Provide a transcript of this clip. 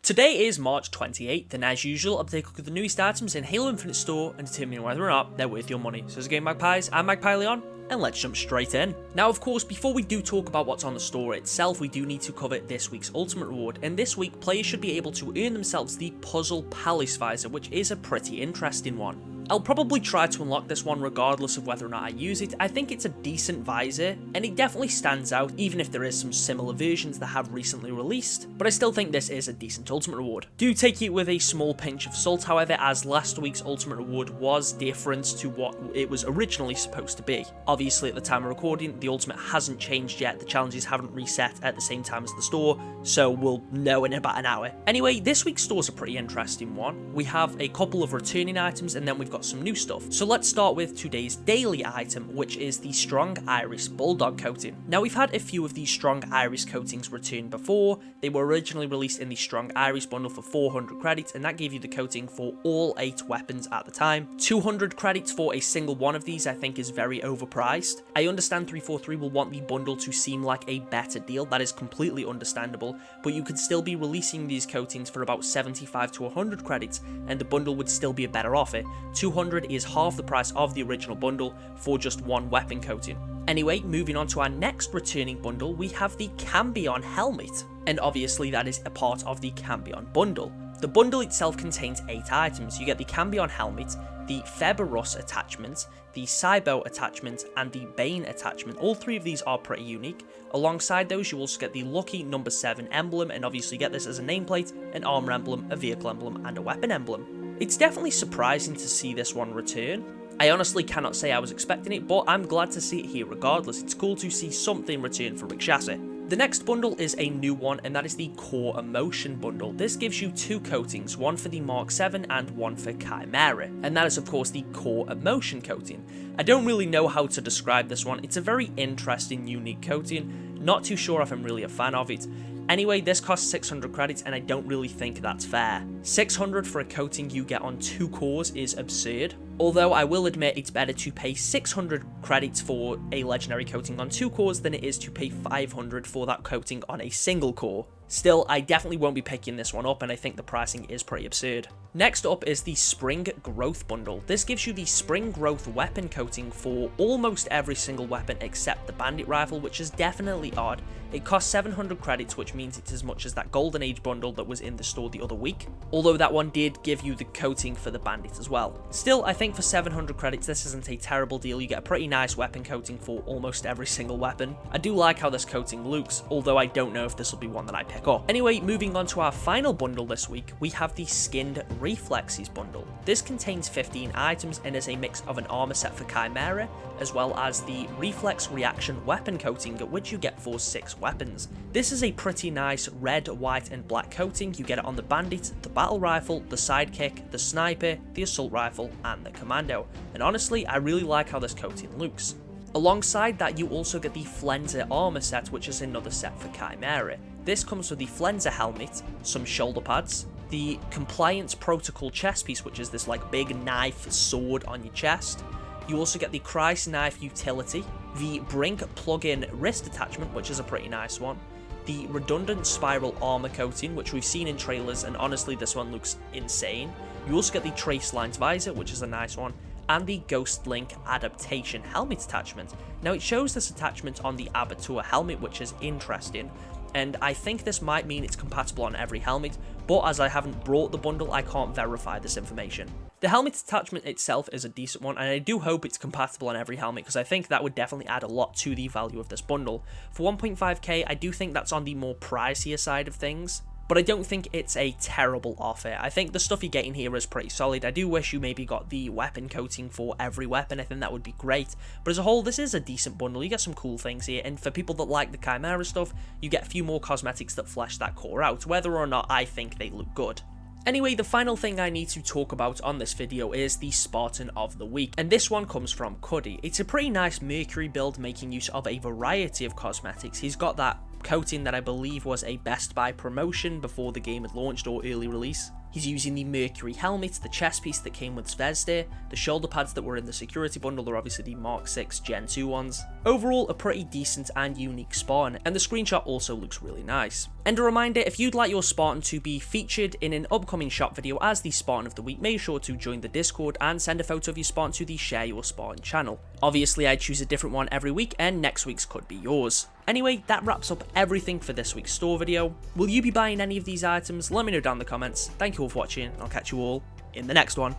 Today is March 28th, and as usual, I'll take a look at the newest items in Halo Infinite store and determine whether or not they're worth your money. So as a game Magpies, I'm Magpie Leon, and let's jump straight in. Now, of course, before we do talk about what's on the store itself, we do need to cover this week's ultimate reward, and this week, players should be able to earn themselves the Puzzle Palace visor, which is a pretty interesting one. I'll probably try to unlock this one regardless of whether or not I use it. I think it's a decent visor, and it definitely stands out even if there is some similar versions that have recently released, but I still think this is a decent ultimate reward. Do take it with a small pinch of salt, however, as last week's ultimate reward was different to what it was originally supposed to be. Obviously, at the time of recording, the ultimate hasn't changed yet, the challenges haven't reset at the same time as the store, so we'll know in about an hour. Anyway, this week's store is a pretty interesting one. We have a couple of returning items, and then we've got some new stuff. So let's start with today's daily item, which is the Strong Iris Bulldog coating. Now, we've had a few of these Strong Iris coatings return before. They were originally released in the Strong Iris bundle for 400 credits, and that gave you the coating for all 8 weapons at the time. 200 credits for a single one of these I think is very overpriced. I understand 343 will want the bundle to seem like a better deal, that is completely understandable, but you could still be releasing these coatings for about 75 to 100 credits, and the bundle would still be a better offer. 200 is half the price of the original bundle for just one weapon coating. Anyway, moving on to our next returning bundle, we have the Cambion helmet, and obviously that is a part of the Cambion bundle. The bundle itself contains 8 items. You get the Cambion helmet, the Feberus attachment, the Cybo attachment, and the Bane attachment. All 3 of these are pretty unique. Alongside those, you also get the lucky number 7 emblem, and obviously get this as a nameplate, an armor emblem, a vehicle emblem, and a weapon emblem. It's definitely surprising to see this one return. I honestly cannot say I was expecting it, but I'm glad to see it here regardless. It's cool to see something return for Rick Chassis. The next bundle is a new one, and that is the Core Emotion bundle. This gives you 2 coatings, one for the Mark 7 and one for Chimera, and that is of course the Core Emotion coating. I don't really know how to describe this one. It's a very interesting, unique coating. Not too sure if I'm really a fan of it. Anyway, this costs 600 credits, and I don't really think that's fair. 600 for a coating you get on 2 cores is absurd. Although I will admit it's better to pay 600 credits for a legendary coating on 2 cores than it is to pay 500 for that coating on a single core. Still, I definitely won't be picking this one up, and I think the pricing is pretty absurd. Next up is the Spring Growth bundle. This gives you the Spring Growth weapon coating for almost every single weapon except the Bandit rifle, which is definitely odd. It costs 700 credits, which means it's as much as that Golden Age bundle that was in the store the other week, although that one did give you the coating for the Bandit as well. Still, I think for 700 credits, this isn't a terrible deal. You get a pretty nice weapon coating for almost every single weapon. I do like how this coating looks, although I don't know if this will be one that I pick up. Anyway, moving on to our final bundle this week, we have the Skinned Reflexes bundle. This contains 15 items and is a mix of an armor set for Chimera, as well as the Reflex Reaction weapon coating, which you get for 6 weapons. This is a pretty nice red, white, and black coating. You get it on the Bandit, the Battle Rifle, the Sidekick, the Sniper, the Assault Rifle, and the Commando. And honestly, I really like how this coating looks. Alongside that, you also get the Flenser armor set, which is another set for Chimera. This comes with the Flenser helmet, some shoulder pads, the Compliance Protocol chest piece, which is this like big knife sword on your chest. You also get the Christ Knife utility, the Brink plug-in wrist attachment, which is a pretty nice one, the redundant spiral armor coating, which we've seen in trailers, and honestly this one looks insane. You also get the Trace Lines visor, which is a nice one, and the Ghost Link adaptation helmet attachment. Now, it shows this attachment on the Abertura helmet, which is interesting, and I think this might mean it's compatible on every helmet, but as I haven't brought the bundle, I can't verify this information. The helmet attachment itself is a decent one, and I do hope it's compatible on every helmet, because I think that would definitely add a lot to the value of this bundle. For 1.5k, I do think that's on the more pricier side of things, but I don't think it's a terrible offer. I think the stuff you're getting here is pretty solid. I do wish you maybe got the weapon coating for every weapon. I think that would be great. But as a whole, this is a decent bundle. You get some cool things here, and for people that like the Chimera stuff, you get a few more cosmetics that flesh that core out, whether or not I think they look good. Anyway, the final thing I need to talk about on this video is the Spartan of the Week, and this one comes from Cuddy. It's a pretty nice Mercury build making use of a variety of cosmetics. He's got that coating that I believe was a Best Buy promotion before the game had launched or early release. He's using the Mercury helmet, the chest piece that came with Zvezda, the shoulder pads that were in the security bundle are obviously the Mark 6 Gen 2 ones. Overall, a pretty decent and unique Spartan, and the screenshot also looks really nice. And a reminder, if you'd like your Spartan to be featured in an upcoming shop video as the Spartan of the week, make sure to join the Discord and send a photo of your Spartan to the Share Your Spartan channel. Obviously, I choose a different one every week, and next week's could be yours. Anyway, that wraps up everything for this week's store video. Will you be buying any of these items? Let me know down in the comments. Thank you all for watching, and I'll catch you all in the next one.